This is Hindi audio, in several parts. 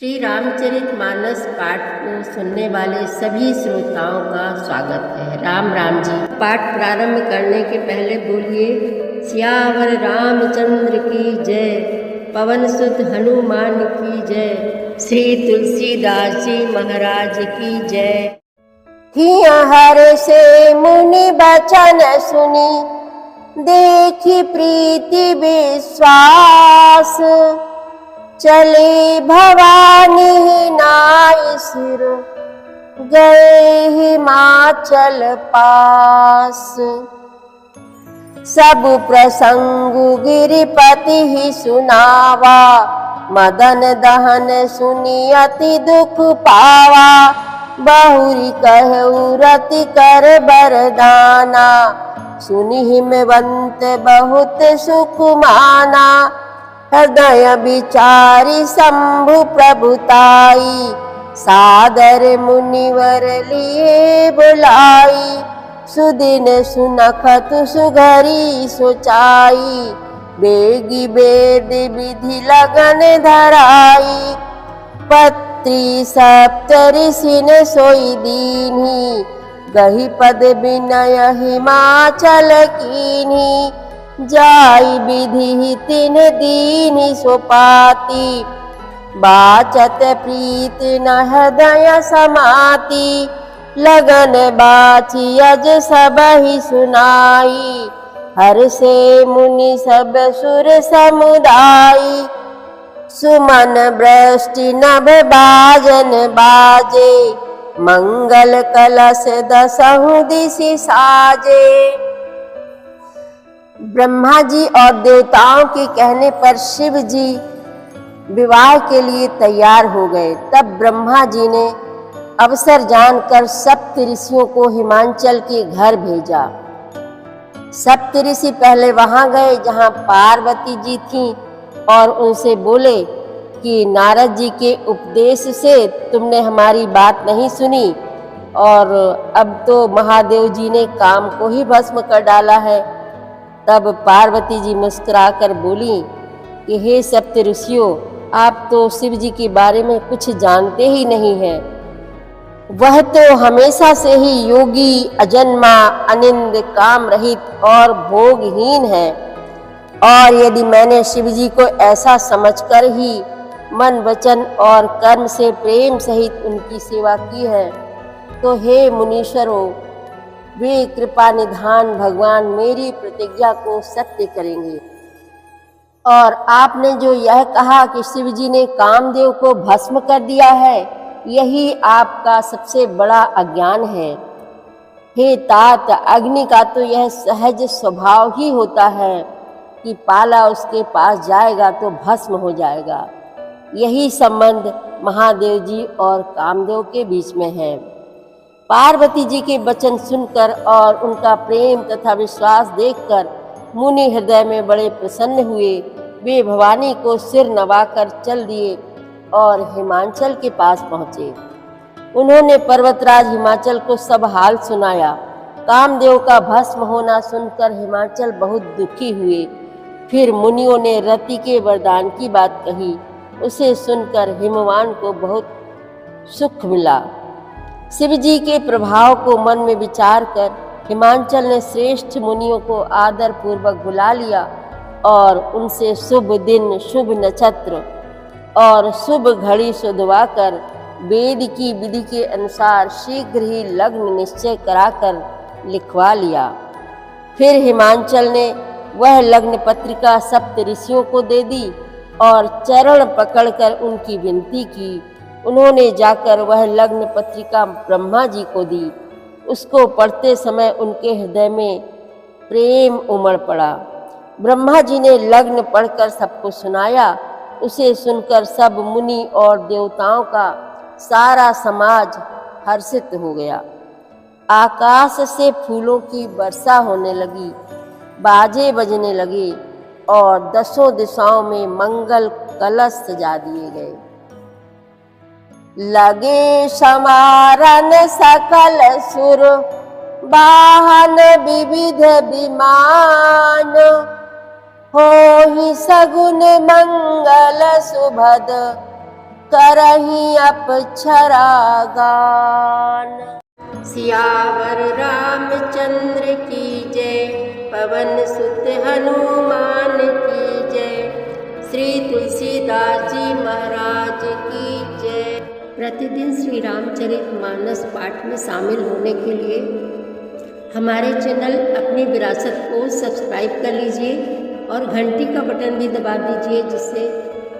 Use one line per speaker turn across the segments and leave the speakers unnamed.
श्री रामचरितमानस पाठ को सुनने वाले सभी श्रोताओं का स्वागत है। राम राम जी। पाठ प्रारंभ करने के पहले बोलिए सियावर रामचंद्र की जय, पवन सुत हनुमान की जय, श्री तुलसीदास जी महाराज की जय।
हर से मुनि बचन सुनी, देखी प्रीति विश्वास, चले भवानी नाई सिर, गए हिमाचल पास। सब प्रसंग गिरिपति ही सुनावा, मदन दहन सुनी अति दुख पावा। बहुरी कहु रति कर बरदाना, सुनि हिमवंत बहुत सुख माना। हृदय विचारी शंभु प्रभुताई, सादर मुनिवर लिए बुलाई। सुदिन सुनखत सुघरी सोचाई, बेगी वेद विधि लगन धराई। पत्री सप्तऋषि ने सोई दीन्ही, गही पद विनय हिमाचल कीन्ही। जाई विधि तिन दीन्ही सोपाती, बाचत प्रीति न हृदय समाती। लगन बाची अज सब ही सुनाई, हर से मुनि सब सुर समुदाई। सुमन वृष्टि नभ बाजन बाजे, मंगल कलश दसहु दिशि साजे। ब्रह्मा जी और देवताओं के कहने पर शिव जी विवाह के लिए तैयार हो गए। तब ब्रह्मा जी ने अवसर जानकर सप्त ऋषियों को हिमाचल के घर भेजा। सप्त ऋषि पहले वहां गए जहां पार्वती जी थीं और उनसे बोले कि नारद जी के उपदेश से तुमने हमारी बात नहीं सुनी और अब तो महादेव जी ने काम को ही भस्म कर डाला है। तब पार्वती जी मुस्कुराकर बोली कि हे सप्त ऋषियों, आप तो शिव जी के बारे में कुछ जानते ही नहीं हैं। वह तो हमेशा से ही योगी, अजन्मा, अनिंद, काम रहित और भोगहीन है। और यदि मैंने शिव जी को ऐसा समझकर ही मन, वचन और कर्म से प्रेम सहित उनकी सेवा की है, तो हे मुनीश्वरों, वे कृपा निधान भगवान मेरी प्रतिज्ञा को सत्य करेंगे। और आपने जो यह कहा कि शिव जी ने कामदेव को भस्म कर दिया है, यही आपका सबसे बड़ा अज्ञान है। हे तात, अग्नि का तो यह सहज स्वभाव ही होता है कि पाला उसके पास जाएगा तो भस्म हो जाएगा। यही संबंध महादेव जी और कामदेव के बीच में है। पार्वती जी के वचन सुनकर और उनका प्रेम तथा विश्वास देखकर मुनि हृदय में बड़े प्रसन्न हुए। वे भवानी को सिर नवाकर चल दिए और हिमाचल के पास पहुँचे। उन्होंने पर्वतराज हिमाचल को सब हाल सुनाया। कामदेव का भस्म होना सुनकर हिमाचल बहुत दुखी हुए। फिर मुनियों ने रति के वरदान की बात कही। उसे सुनकर हिमवान को बहुत सुख मिला। शिव जी के प्रभाव को मन में विचार कर हिमाचल ने श्रेष्ठ मुनियों को आदर पूर्वक बुला लिया और उनसे शुभ दिन, शुभ नक्षत्र और शुभ घड़ी सुधवा कर वेद की विधि के अनुसार शीघ्र ही लग्न निश्चय कराकर लिखवा लिया। फिर हिमाचल ने वह लग्न पत्रिका सप्त ऋषियों को दे दी और चरण पकड़कर उनकी विनती की। उन्होंने जाकर वह लग्न पत्रिका ब्रह्मा जी को दी। उसको पढ़ते समय उनके हृदय में प्रेम उमड़ पड़ा। ब्रह्मा जी ने लग्न पढ़कर सबको सुनाया। उसे सुनकर सब मुनि और देवताओं का सारा समाज हर्षित हो गया। आकाश से फूलों की वर्षा होने लगी, बाजे बजने लगे और दसों दिशाओं में मंगल कलश सजा दिए गए। लगे समारन सकल सुर, वाहन विविध विमान। होहि सगुन मंगल सुभद, करही अप्सरा गान।
सियावर रामचंद्र की जय, पवन सुत हनुमान की जय, श्री तुलसीदास जी महाराज की जय। प्रतिदिन श्री रामचरितमानस पाठ में शामिल होने के लिए हमारे चैनल अपनी विरासत को सब्सक्राइब कर लीजिए और घंटी का बटन भी दबा दीजिए, जिससे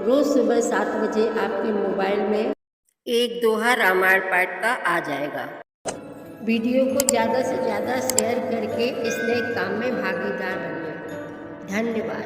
रोज़ सुबह 7 बजे आपके मोबाइल में एक दोहा रामायण पाठ का आ जाएगा। वीडियो को ज़्यादा से ज़्यादा शेयर करके इस नए काम में भागीदार बनिए। धन्यवाद।